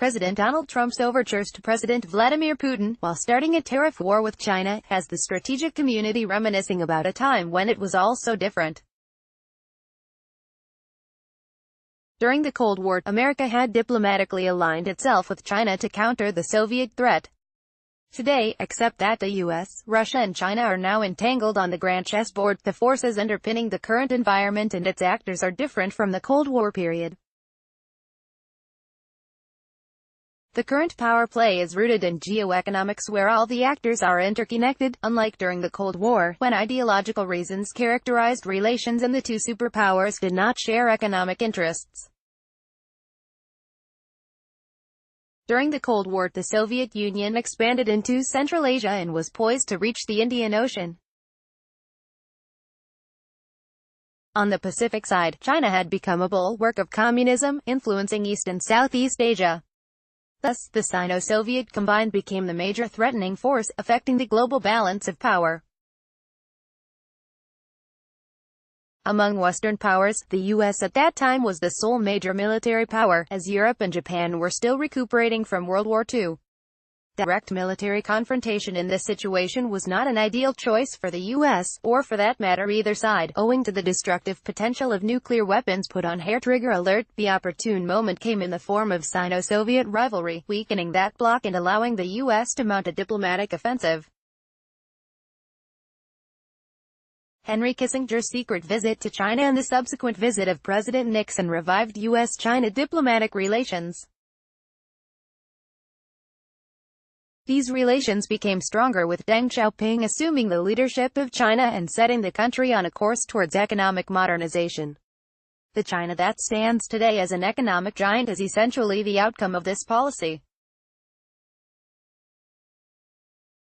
President Donald Trump's overtures to President Vladimir Putin, while starting a tariff war with China, has the strategic community reminiscing about a time when it was all so different. During the Cold War, America had diplomatically aligned itself with China to counter the Soviet threat. Today, except that the US, Russia and China are now entangled on the grand chessboard, the forces underpinning the current environment and its actors are different from the Cold War period. The current power play is rooted in geoeconomics where all the actors are interconnected, unlike during the Cold War, when ideological reasons characterized relations and the two superpowers did not share economic interests. During the Cold War, the Soviet Union expanded into Central Asia and was poised to reach the Indian Ocean. On the Pacific side, China had become a bulwark of communism, influencing East and Southeast Asia. Thus, the Sino-Soviet combined became the major threatening force, affecting the global balance of power. Among Western powers, the US at that time was the sole major military power, as Europe and Japan were still recuperating from World War II. Direct military confrontation in this situation was not an ideal choice for the US, or for that matter either side, owing to the destructive potential of nuclear weapons put on hair-trigger alert. The opportune moment came in the form of Sino-Soviet rivalry, weakening that bloc and allowing the US to mount a diplomatic offensive. Henry Kissinger's secret visit to China and the subsequent visit of President Nixon revived US-China diplomatic relations. These relations became stronger with Deng Xiaoping assuming the leadership of China and setting the country on a course towards economic modernization. The China that stands today as an economic giant is essentially the outcome of this policy.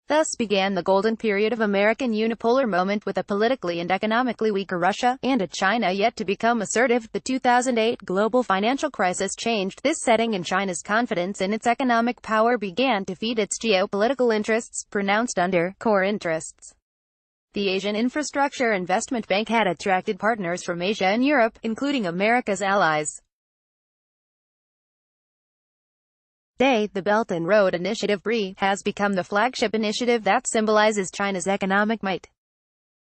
Thus began the golden period of American unipolar moment with a politically and economically weaker Russia, and a China yet to become assertive. The 2008 global financial crisis changed this setting and China's confidence in its economic power began to feed its geopolitical interests, pronounced under core interests. The Asian Infrastructure Investment Bank had attracted partners from Asia and Europe, including America's allies. Today, the Belt and Road Initiative (BRI) has become the flagship initiative that symbolizes China's economic might.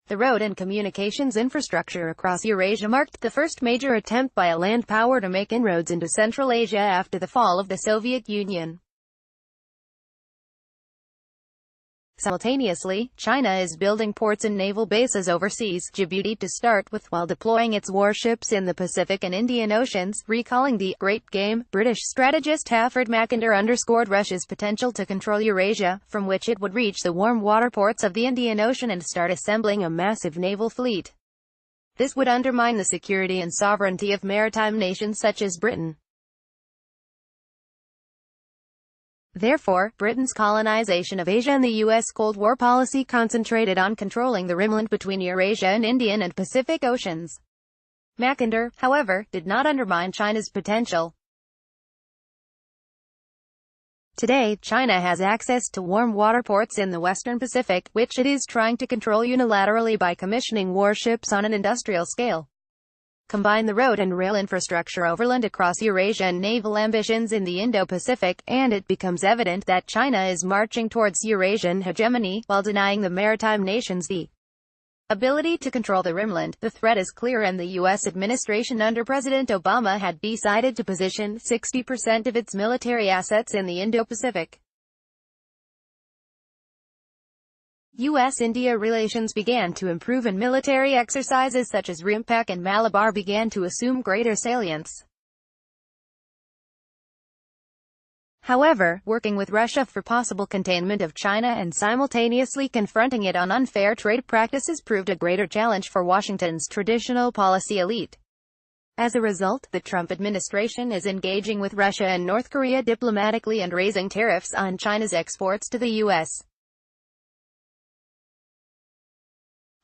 The road and communications infrastructure across Eurasia marked the first major attempt by a land power to make inroads into Central Asia after the fall of the Soviet Union. Simultaneously, China is building ports and naval bases overseas, Djibouti to start with, while deploying its warships in the Pacific and Indian Oceans. Recalling the Great Game, British strategist Halford Mackinder underscored Russia's potential to control Eurasia, from which it would reach the warm water ports of the Indian Ocean and start assembling a massive naval fleet. This would undermine the security and sovereignty of maritime nations such as Britain. Therefore, Britain's colonization of Asia and the U.S. Cold War policy concentrated on controlling the rimland between Eurasia and Indian and Pacific Oceans. Mackinder, however, did not undermine China's potential. Today, China has access to warm water ports in the Western Pacific, which it is trying to control unilaterally by commissioning warships on an industrial scale. Combine the road and rail infrastructure overland across Eurasia and naval ambitions in the Indo-Pacific, and it becomes evident that China is marching towards Eurasian hegemony, while denying the maritime nations the ability to control the rimland. The threat is clear and the U.S. administration under President Obama had decided to position 60% of its military assets in the Indo-Pacific. U.S.-India relations began to improve and military exercises such as RIMPAC and Malabar began to assume greater salience. However, working with Russia for possible containment of China and simultaneously confronting it on unfair trade practices proved a greater challenge for Washington's traditional policy elite. As a result, the Trump administration is engaging with Russia and North Korea diplomatically and raising tariffs on China's exports to the U.S.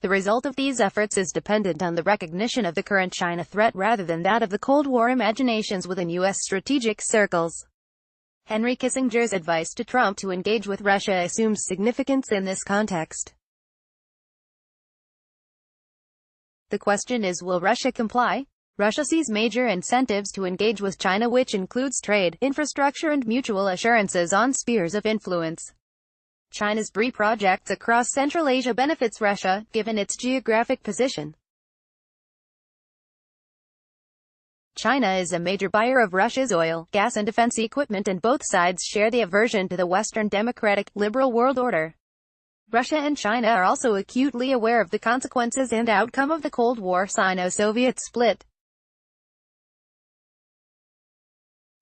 The result of these efforts is dependent on the recognition of the current China threat rather than that of the Cold War imaginations within U.S. strategic circles. Henry Kissinger's advice to Trump to engage with Russia assumes significance in this context. The question is, will Russia comply? Russia sees major incentives to engage with China, which includes trade, infrastructure and mutual assurances on spheres of influence. China's BRI projects across Central Asia benefits Russia, given its geographic position. China is a major buyer of Russia's oil, gas and defense equipment, and both sides share the aversion to the Western democratic, liberal world order. Russia and China are also acutely aware of the consequences and outcome of the Cold War Sino-Soviet split.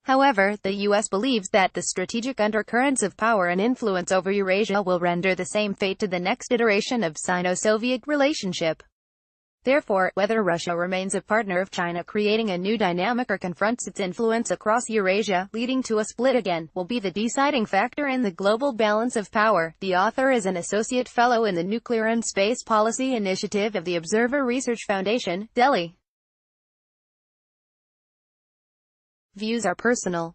However, the U.S. believes that the strategic undercurrents of power and influence over Eurasia will render the same fate to the next iteration of Sino-Soviet relationship. Therefore, whether Russia remains a partner of China creating a new dynamic or confronts its influence across Eurasia, leading to a split again, will be the deciding factor in the global balance of power. The author is an associate fellow in the Nuclear and Space Policy Initiative of the Observer Research Foundation, Delhi. Views are personal.